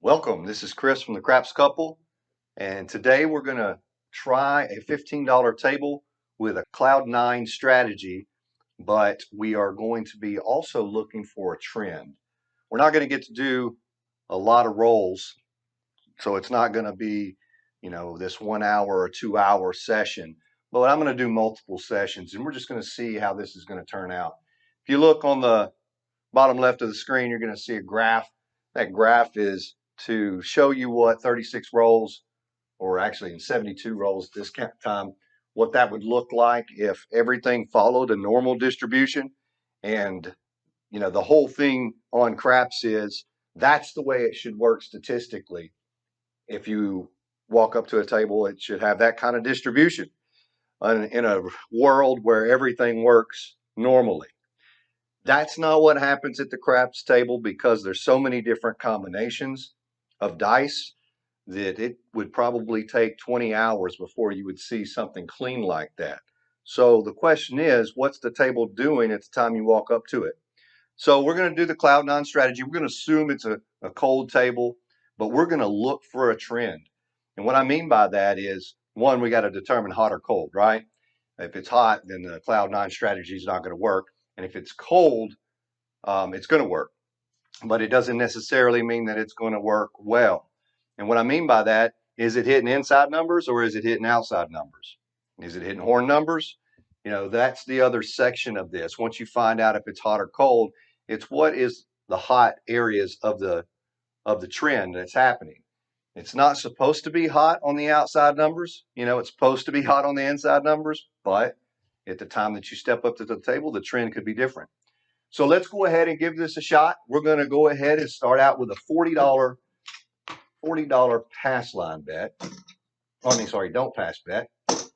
Welcome, this is Chris from the Craps Couple, and today we're going to try a $15 table with a Cloud9 strategy, but we are going to be also looking for a trend. We're not going to get to do a lot of rolls, so it's not going to be, this 1 hour or 2 hour session, but I'm going to do multiple sessions, and we're just going to see how this is going to turn out. If you look on the bottom left of the screen, you're going to see a graph. That graph is to show you what 36 rolls, or actually in 72 rolls at this time, what that would look like if everything followed a normal distribution. And, the whole thing on craps is that's the way it should work statistically. If you walk up to a table, it should have that kind of distribution in a world where everything works normally. That's not what happens at the craps table because there's so many different combinations of dice that it would probably take 20 hours before you would see something clean like that. So the question is, what's the table doing at the time you walk up to it? So we're going to do the Cloud9 strategy. We're going to assume it's a cold table, but we're going to look for a trend. And what I mean by that is, one, we got to determine hot or cold, right? If it's hot, then the Cloud9 strategy is not going to work. And if it's cold, it's going to work, but it doesn't necessarily mean that it's going to work well. And what I mean by that is it hitting inside numbers or is it hitting outside numbers? Is it hitting horn numbers? That's the other section of this. Once you find out if it's hot or cold, it's what is the hot areas of the trend that's happening. It's not supposed to be hot on the outside numbers. It's supposed to be hot on the inside numbers, but at the time that you step up to the table, the trend could be different. So let's go ahead and give this a shot. We're going to go ahead and start out with a $40 pass line bet. Don't pass bet.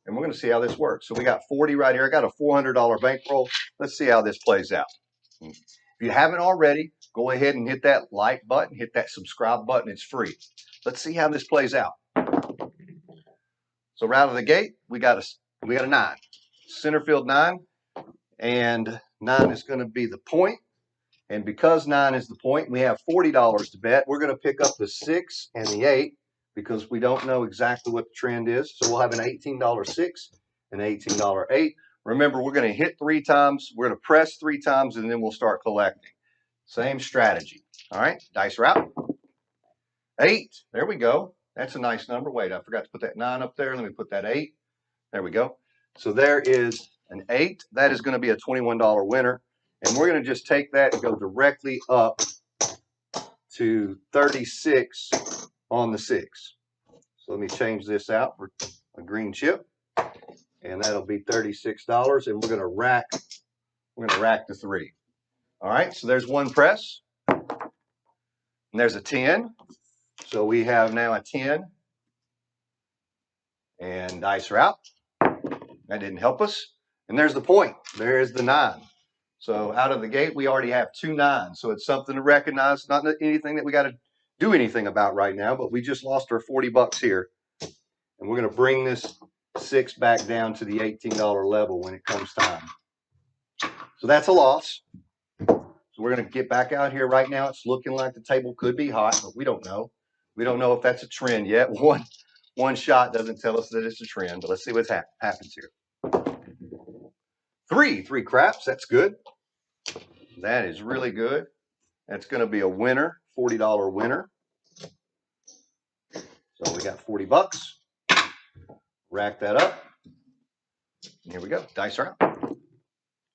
And we're going to see how this works. So we got 40 right here. I got a $400 bankroll. Let's see how this plays out. If you haven't already, go ahead and hit that like button, hit that subscribe button. It's free. Let's see how this plays out. So right out of the gate, we got a 9. Center field 9. And 9 is going to be the point. And because 9 is the point, we have $40 to bet. We're going to pick up the 6 and the 8 because we don't know exactly what the trend is. So we'll have an $18 6 and an $18 8. Remember, we're going to hit 3 times. We're going to press 3 times, and then we'll start collecting. Same strategy. All right, dice are out. 8. There we go. That's a nice number. Wait, I forgot to put that 9 up there. Let me put that 8. There we go. So there is an 8. That is going to be a $21 winner. And we're going to just take that and go directly up to 36 on the 6. So let me change this out for a green chip. And that'll be $36. And we're going to rack the 3. All right, so there's one press. And there's a 10. So we have now a 10. And dice are out. That didn't help us. And there's the point. There's the 9. So out of the gate, we already have 2 9s. So it's something to recognize, not anything that we got to do anything about right now, but we just lost our 40 bucks here. And we're going to bring this 6 back down to the $18 level when it comes time. So that's a loss. So we're going to get back out here right now. It's looking like the table could be hot, but we don't know. We don't know if that's a trend yet. One shot doesn't tell us that it's a trend, but let's see what happens here. 3 craps. That's good. That is really good. That's going to be a winner, $40 winner. So we got 40 bucks. Rack that up. And here we go. Dice are out.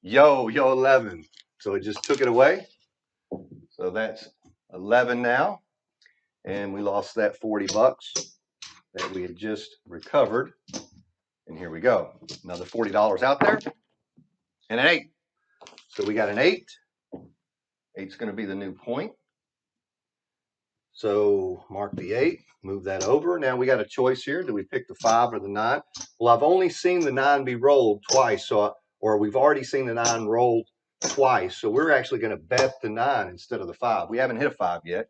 Yo 11. So it just took it away. So that's 11 now. And we lost that 40 bucks that we had just recovered. And here we go. Another $40 out there. And an 8. So we got an 8. 8's going to be the new point. So mark the 8, move that over. Now we got a choice here. Do we pick the 5 or the 9? Well, I've only seen the 9 be rolled twice, or we've already seen the 9 rolled twice. So we're actually going to bet the 9 instead of the 5. We haven't hit a 5 yet.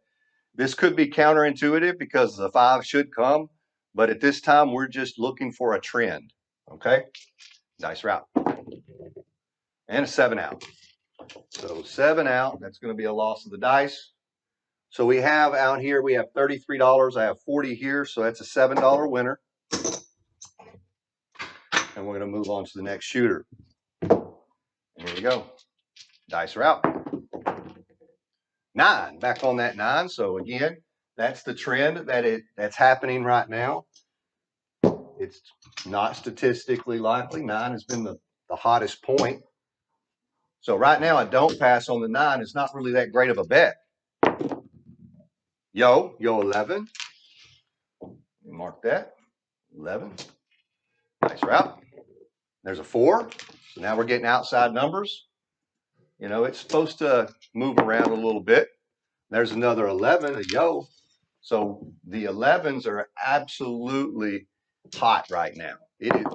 This could be counterintuitive because the 5 should come, but at this time we're just looking for a trend. Okay? Dice are out. And a 7 out. So 7 out, that's going to be a loss of the dice. So we have out here, we have $33. I have 40 here, so that's a $7 winner. And we're going to move on to the next shooter. Here we go. Dice are out. 9. Back on that 9. So again, that's the trend that's happening right now. It's not statistically likely. 9 has been the hottest point. So right now, I don't pass on the 9. It's not really that great of a bet. Yo 11. Mark that. 11. Nice route. There's a 4. So now we're getting outside numbers. You know, it's supposed to move around a little bit. There's another 11, a yo. So the 11s are absolutely hot right now.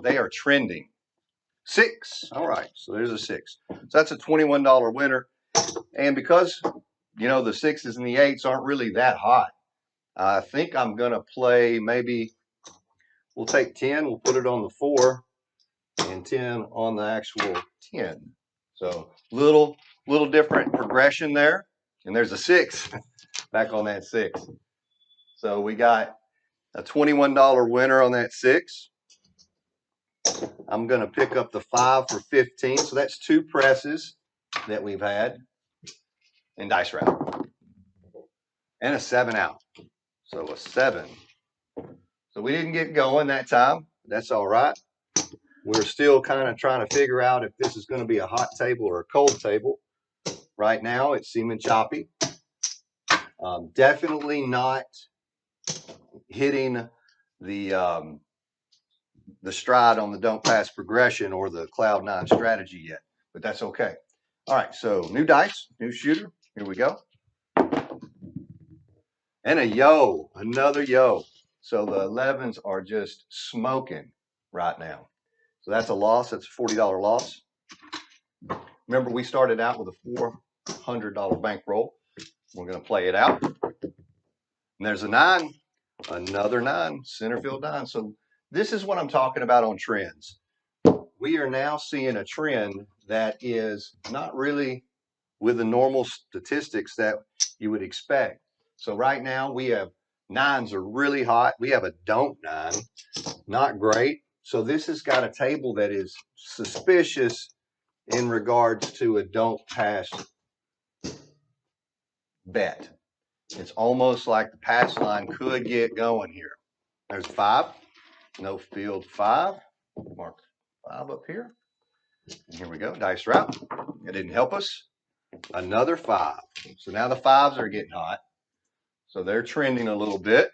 They are trending. 6. All right, so there's a 6. So that's a $21 winner. And because, you know, the 6s and the 8s aren't really that hot, I think I'm going to play maybe, we'll take 10, we'll put it on the 4, and 10 on the actual 10. So little different progression there. And there's a 6 back on that 6. So we got a $21 winner on that 6. I'm going to pick up the 5 for 15. So that's 2 presses that we've had in dice route. And a 7 out. So a 7. So we didn't get going that time. That's all right. We're still kind of trying to figure out if this is going to be a hot table or a cold table. Right now, it's seeming choppy. Definitely not hitting the stride on the don't pass progression or the cloud 9 strategy yet, but that's okay. All right, so new dice, new shooter. Here we go. And a yo, another yo. So the 11s are just smoking right now. So that's a loss. That's a $40 loss. Remember, we started out with a $400 bankroll. We're going to play it out. And there's a 9, another 9, center field 9. So this is what I'm talking about on trends. We are now seeing a trend that is not really with the normal statistics that you would expect. So right now we have 9s are really hot. We have a don't 9, not great. So this has got a table that is suspicious in regards to a don't pass bet. It's almost like the pass line could get going here. There's 5, no field 5. Mark 5 up here. And here we go, dice route. It didn't help us. Another 5. So now the 5s are getting hot. So they're trending a little bit.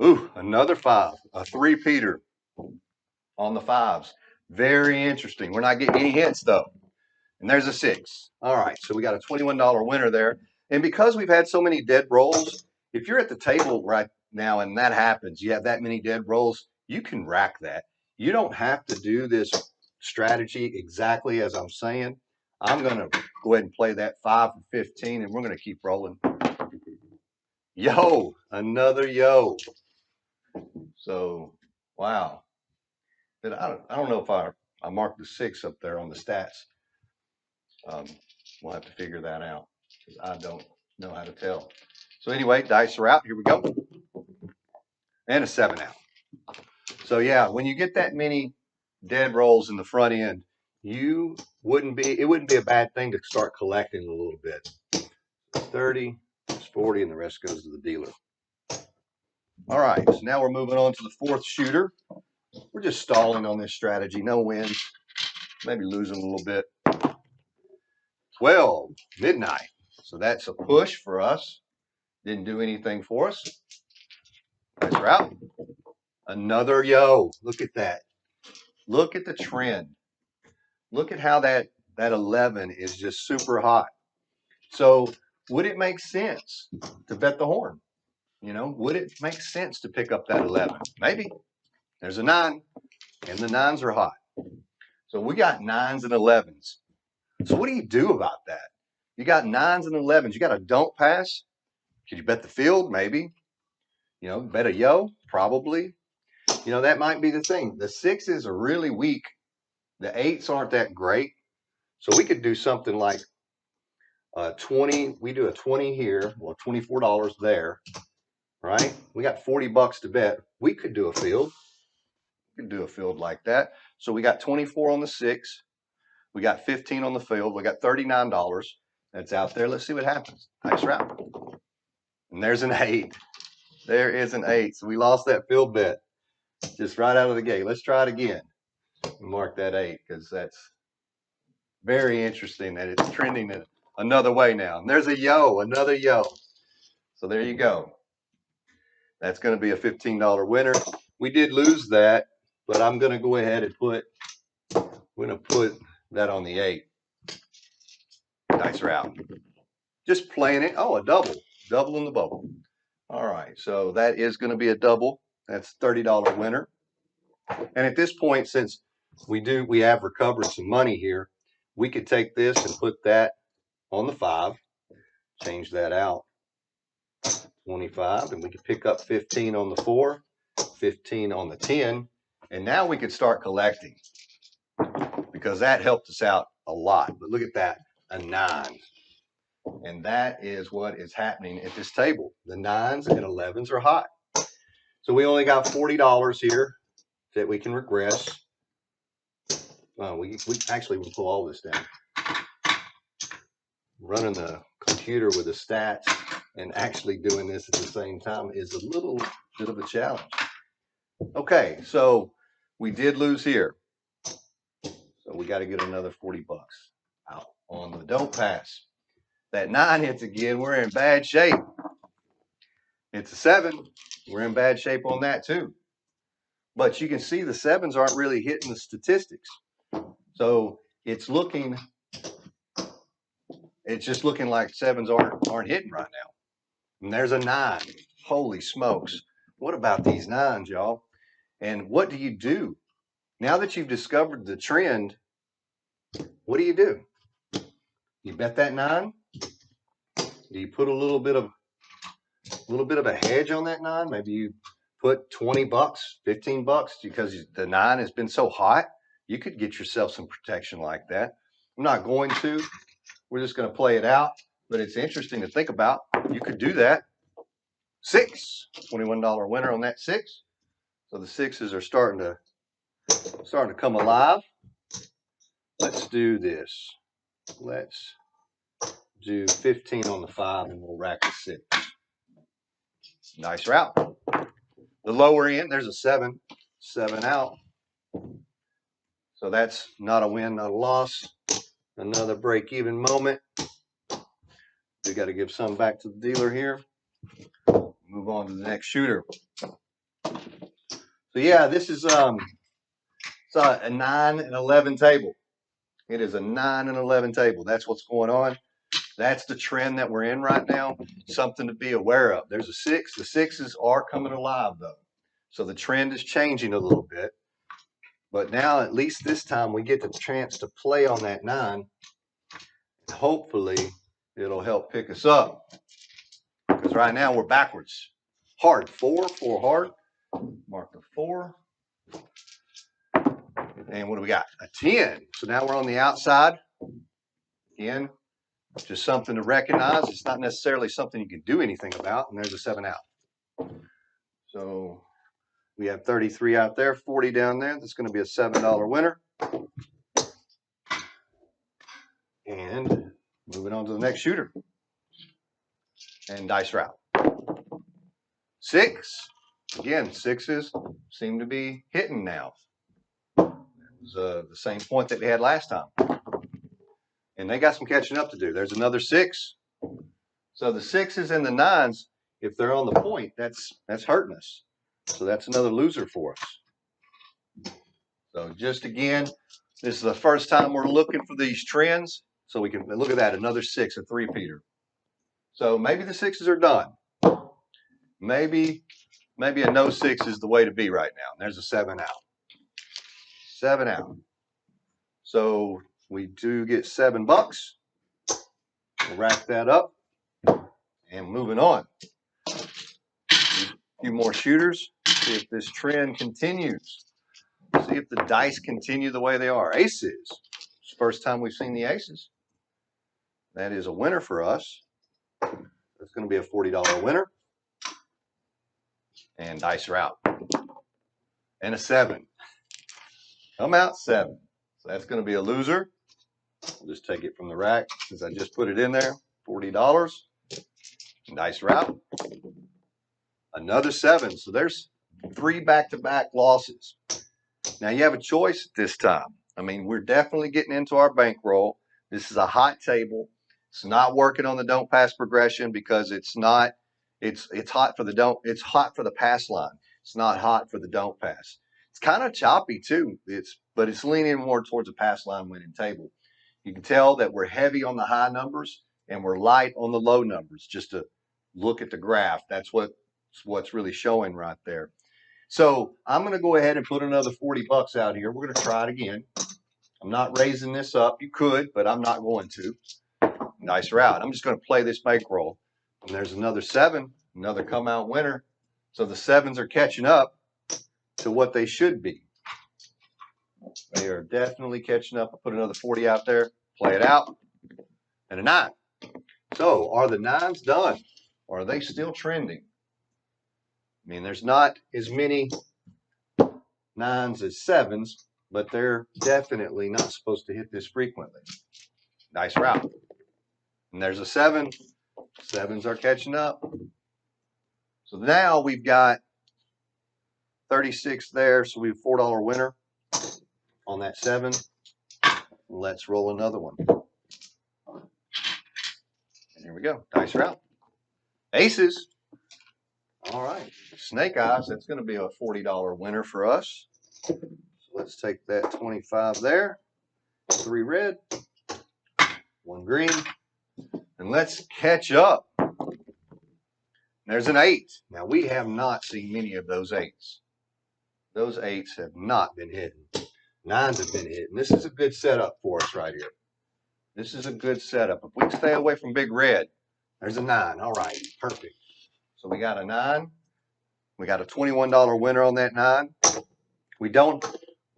Ooh, another 5, a 3-peater on the 5s. Very interesting. We're not getting any hits though. And there's a 6. All right, so we got a $21 winner there. And because we've had so many dead rolls, if you're at the table right now and that happens, you have that many dead rolls, you can rack that. You don't have to do this strategy exactly as I'm saying. I'm going to go ahead and play that 5 for 15, and we're going to keep rolling. Yo, another yo. So, wow. I don't know if I marked the 6 up there on the stats. We'll have to figure that out because I don't know how to tell. So anyway, dice are out. Here we go. And a 7 out. So yeah, when you get that many dead rolls in the front end, it wouldn't be a bad thing to start collecting a little bit. 30, it's 40, and the rest goes to the dealer. All right, so now we're moving on to the 4th shooter. We're just stalling on this strategy. No wins, maybe losing a little bit. 12, midnight. So that's a push for us. Didn't do anything for us. Nice route. Another yo. Look at that. Look at the trend. Look at how that 11 is just super hot. So would it make sense to bet the horn? You know, would it make sense to pick up that 11? Maybe. There's a 9, and the 9s are hot. So we got 9s and 11s. So what do you do about that? You got 9s and 11s. You got a don't pass. Could you bet the field? Maybe. You know, bet a yo? Probably. You know, that might be the thing. The 6s are really weak. The 8s aren't that great. So we could do something like 20, we do a 20 here, well, $24 there, right? We got 40 bucks to bet. We could do a field. We could do a field like that. So we got 24 on the 6. We got 15 on the field. We got $39. That's out there. Let's see what happens. Nice round. And there's an 8. There is an 8. So we lost that field bet just right out of the gate. Let's try it again. Mark that 8 because that's very interesting that it's trending another way now. And there's a yo, another yo. So there you go. That's going to be a $15 winner. We did lose that, but I'm going to go ahead and put that on the 8. Nice round. Just playing it. Oh, a double. Double in the bubble. All right. So that is going to be a double. That's a $30 winner. And at this point, since we have recovered some money here, we could take this and put that on the 5. Change that out. 25, and we could pick up 15 on the 4, 15 on the 10, and now we could start collecting because that helped us out a lot. But look at that, a 9. And that is what is happening at this table. The 9s and 11s are hot. So we only got $40 here that we can regress. We actually will pull all this down. Running the computer with the stats and actually doing this at the same time is a little bit of a challenge. Okay, so we did lose here. So we got to get another 40 bucks out on the don't pass. That 9 hits again, we're in bad shape. It's a 7, we're in bad shape on that too. But you can see the 7s aren't really hitting the statistics. So it's just looking like 7s aren't hitting right now. And there's a 9. Holy smokes. What about these 9s, y'all? And what do you do? Now that you've discovered the trend, what do? You bet that 9? Do you put a little bit of a hedge on that 9? Maybe you put 20 bucks, 15 bucks because the 9 has been so hot. You could get yourself some protection like that. I'm not going to. We're just going to play it out. But it's interesting to think about. You could do that. 6, $21 winner on that 6. So the 6s are starting to come alive. Let's do this. Let's do 15 on the 5 and we'll rack the 6. Nice route. The lower end, there's a 7. 7 out. So that's not a win, not a loss. Another break-even moment. We got to give some back to the dealer here. Move on to the next shooter. So yeah, this is it's a 9 and 11 table. It is a 9 and 11 table. That's what's going on. That's the trend that we're in right now. Something to be aware of. There's a 6. The 6s are coming alive though. So the trend is changing a little bit. But now at least this time we get the chance to play on that 9. Hopefully it'll help pick us up. Because right now we're backwards. Hard. 4 hard. Mark the 4. And what do we got? A 10. So now we're on the outside. Again, just something to recognize. It's not necessarily something you can do anything about. And there's a 7 out. So we have 33 out there, 40 down there. That's going to be a $7 winner. And moving on to the next shooter. And dice route. 6. Again, 6s seem to be hitting now. It was the same point that we had last time. And they got some catching up to do. There's another 6. So the 6s and the 9s, if they're on the point, that's hurting us. So that's another loser for us. So just again, this is the first time we're looking for these trends. So we can look at that, another 6, a 3-peater. So maybe the 6s are done. Maybe a no 6 is the way to be right now. And there's a 7 out. 7 out. So we do get $7. We'll rack that up. And moving on. A few more shooters. See if this trend continues. See if the dice continue the way they are. Aces. It's the first time we've seen the aces. That is a winner for us. It's going to be a $40 winner. And dice are out. And a 7. Come out 7. So that's going to be a loser. I'll just take it from the rack since I just put it in there. $40. And dice are out. Another 7. So there's 3 back-to-back losses. Now you have a choice this time. I mean, we're definitely getting into our bankroll. This is a hot table. It's not working on the don't pass progression because it's not. It's hot for the don't. It's hot for the pass line. It's not hot for the don't pass. It's kind of choppy too. But it's leaning more towards a pass line winning table. You can tell that we're heavy on the high numbers and we're light on the low numbers. Just to look at the graph, that's what's really showing right there. So I'm going to go ahead and put another 40 bucks out here. We're going to try it again. I'm not raising this up. You could, but I'm not going to. Nice route. I'm just going to play this bankroll. And there's another 7, another come out winner. So the 7s are catching up to what they should be. They are definitely catching up. I put another 40 out there, play it out, and a 9. So are the 9s done? Or are they still trending? I mean, there's not as many 9s as 7s, but they're definitely not supposed to hit this frequently. Nice route. And there's a 7. 7s are catching up. So now we've got 36 there, so we have $4 winner on that 7. Let's roll another one. And here we go. Dice route. Aces. All right. Snake eyes. That's going to be a $40 winner for us. So let's take that 25 there. 3 red. 1 green. And let's catch up. There's an 8. Now, we have not seen many of those 8s. Those 8s have not been hidden. 9s have been hidden. This is a good setup for us right here. This is a good setup. If we stay away from big red, there's a 9. All right, perfect. So we got a 9. We got a $21 winner on that 9. We don't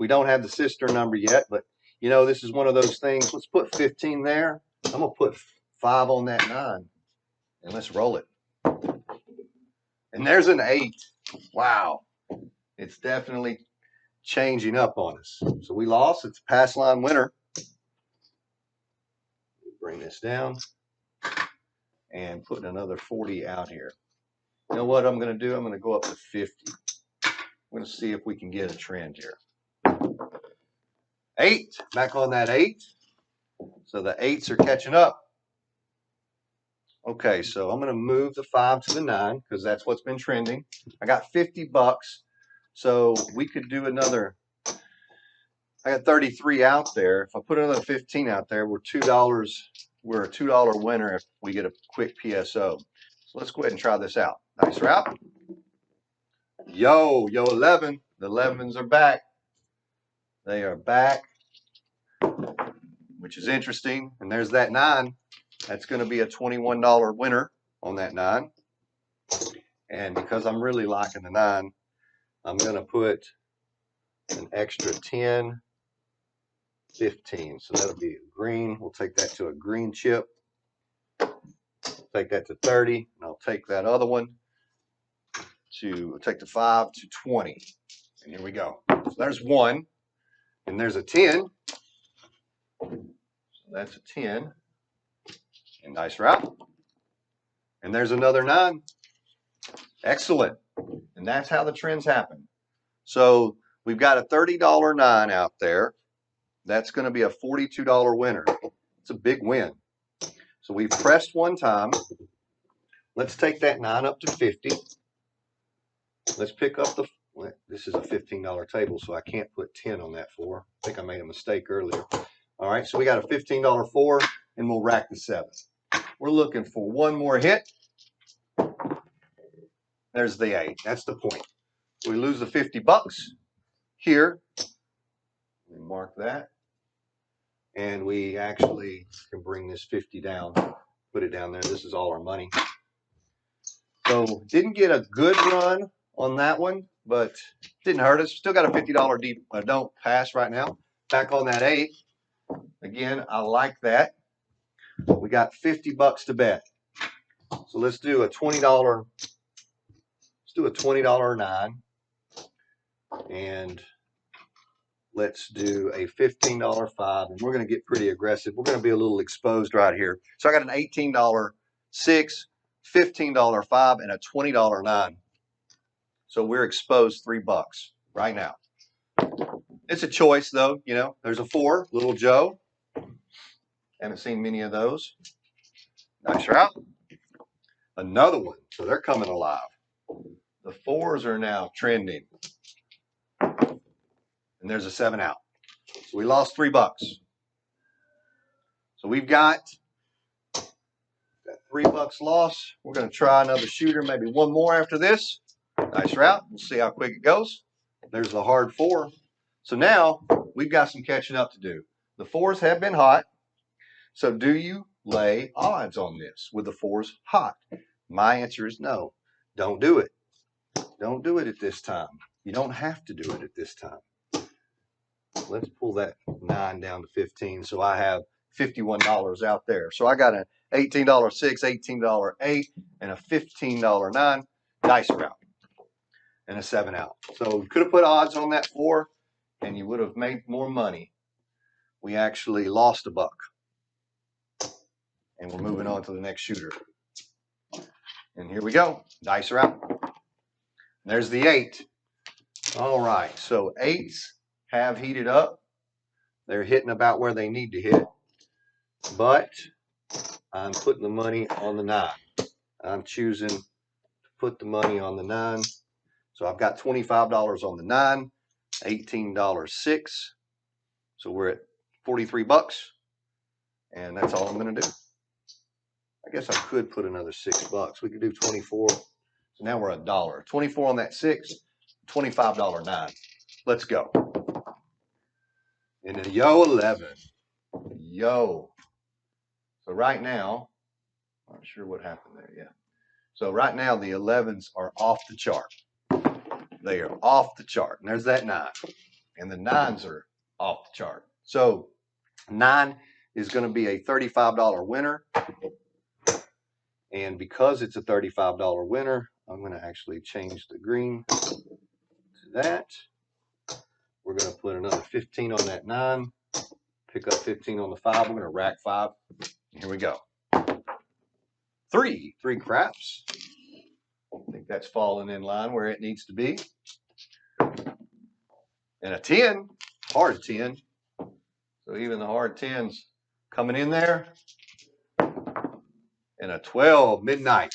have the sister number yet, but you know, this is one of those things. Let's put 15 there. I'm gonna put 5 on that 9. And let's roll it. And there's an 8. Wow. It's definitely changing up on us. So we lost. It's a pass line winner. Bring this down and put another 40 out here. You know what I'm going to do? I'm going to go up to 50. I'm going to see if we can get a trend here. 8. Back on that 8. So the 8s are catching up. Okay, so I'm going to move the 5 to the 9 because that's what's been trending. I got 50 bucks. So we could do another. I got 33 out there. If I put another 15 out there, we're $2. We're a $2 winner if we get a quick PSO. So let's go ahead and try this out. Nice route. Yo 11. The 11s are back. They are back, which is interesting. And there's that 9. That's going to be a $21 winner on that 9. And because I'm really liking the 9, I'm going to put an extra 10, 15. So that'll be green. We'll take that to a green chip. Take that to 30. And I'll take that other one to take the 5 to 20. And here we go. So there's 1. And there's a 10. So that's a 10. And nice route. And there's another 9. Excellent. And that's how the trends happen. So we've got a $30 9 out there. That's going to be a $42 winner. It's a big win. So we've pressed 1 time. Let's take that 9 up to 50. Let's pick up the, this is a $15 table, so I can't put 10 on that 4. I think I made a mistake earlier. All right, so we got a $15 4, and we'll rack the 7. We're looking for 1 more hit. There's the 8. That's the point. We lose the 50 bucks here. We mark that. And we actually can bring this 50 down, put it down there. This is all our money. So didn't get a good run on that one, but didn't hurt us. Still got a $50 deep don't pass right now. Back on that 8. Again, I like that. We got 50 bucks to bet. So let's do a $20. Let's do a $20 9. And let's do a $15 5. And we're going to get pretty aggressive. We're going to be a little exposed right here. So I got an $18 6, $15 5, and a $20 9. So we're exposed $3 right now. It's a choice though, you know. There's a 4, Little Joe. Haven't seen many of those. Nice route. Another one. So they're coming alive. The 4s are now trending. And there's a 7 out. So we lost $3. So we've got that $3 loss. We're going to try another shooter, maybe one more after this. Nice route. We'll see how quick it goes. There's the hard 4. So now we've got some catching up to do. The 4s have been hot. So do you lay odds on this with the 4s hot? My answer is no. Don't do it. Don't do it at this time. You don't have to do it at this time. Let's pull that 9 down to 15. So I have $51 out there. So I got an $18 6, $18 8, and a $15 9. Dice route. And a 7 out. So you could have put odds on that 4 and you would have made more money. We actually lost $1. And we're moving on to the next shooter. And here we go. Dice are out. There's the 8. All right. So 8s have heated up. They're hitting about where they need to hit. But I'm putting the money on the 9. I'm choosing to put the money on the 9. So I've got $25 on the 9, $18 6. So we're at $43. And that's all I'm going to do. I guess I could put another $6. We could do 24. So now we're $1. 24 on that 6, $25 9. Let's go. And a yo 11. Yo. So right now, I'm not sure what happened there. Yeah. So right now the 11s are off the chart. They are off the chart. And there's that 9. And the 9s are off the chart. So 9 is going to be a $35 winner. And because it's a $35 winner, I'm going to actually change the green to that. We're going to put another 15 on that 9. Pick up 15 on the 5. We're going to rack 5. Here we go. 3 craps. I think that's falling in line where it needs to be. And a 10, hard 10. So even the hard 10s coming in there. And a 12 midnight.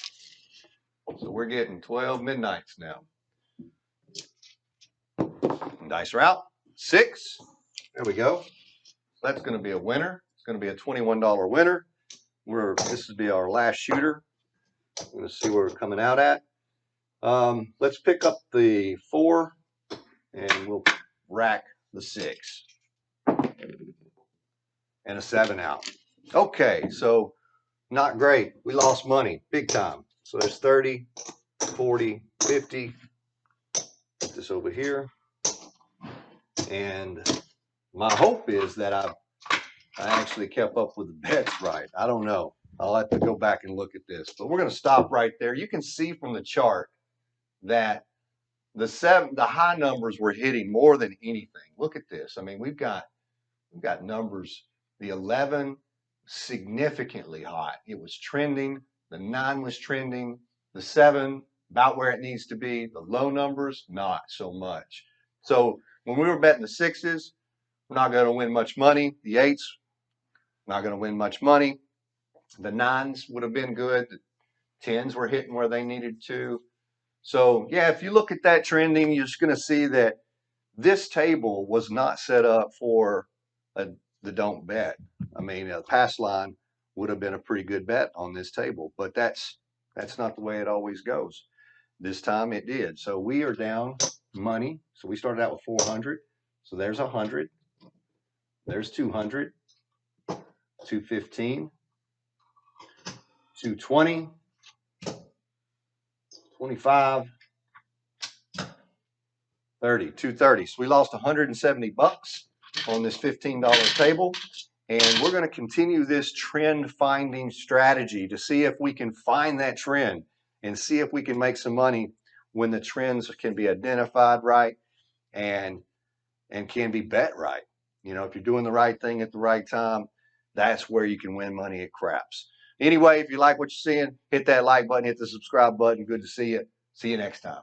So we're getting 12 midnights now. And dice are out. 6. There we go. So that's going to be a winner. It's going to be a $21 winner. This will be our last shooter. We're going to see where we're coming out at. Let's pick up the 4 and we'll rack the 6. And a 7 out. Okay, so not great. We lost money big time. So there's 30, 40, 50. Put this over here. And my hope is that I actually kept up with the bets right. I don't know. I'll have to go back and look at this. But we're going to stop right there. You can see from the chart that the high numbers were hitting more than anything. Look at this. I mean, we've got numbers. The 11 significantly hot. It was trending. The 9 was trending. The 7 about where it needs to be. The low numbers not so much. So when we were betting the 6s, we're not going to win much money. The 8s, not going to win much money. The 9s would have been good. The 10s were hitting where they needed to. So yeah, if you look at that trending, you're just going to see that this table was not set up for the don't bet. I mean, a pass line would have been a pretty good bet on this table, but that's not the way it always goes. This time it did. So we are down money. So we started out with 400. So there's 100. There's 200. 215. 220. 25. 30. 230. So we lost $170 on this $15 table. And we're going to continue this trend finding strategy to see if we can find that trend and see if we can make some money when the trends can be identified right and can be bet right. You know, if you're doing the right thing at the right time, that's where you can win money at craps. Anyway, if you like what you're seeing, hit that like button, hit the subscribe button. Good to see you. See you next time.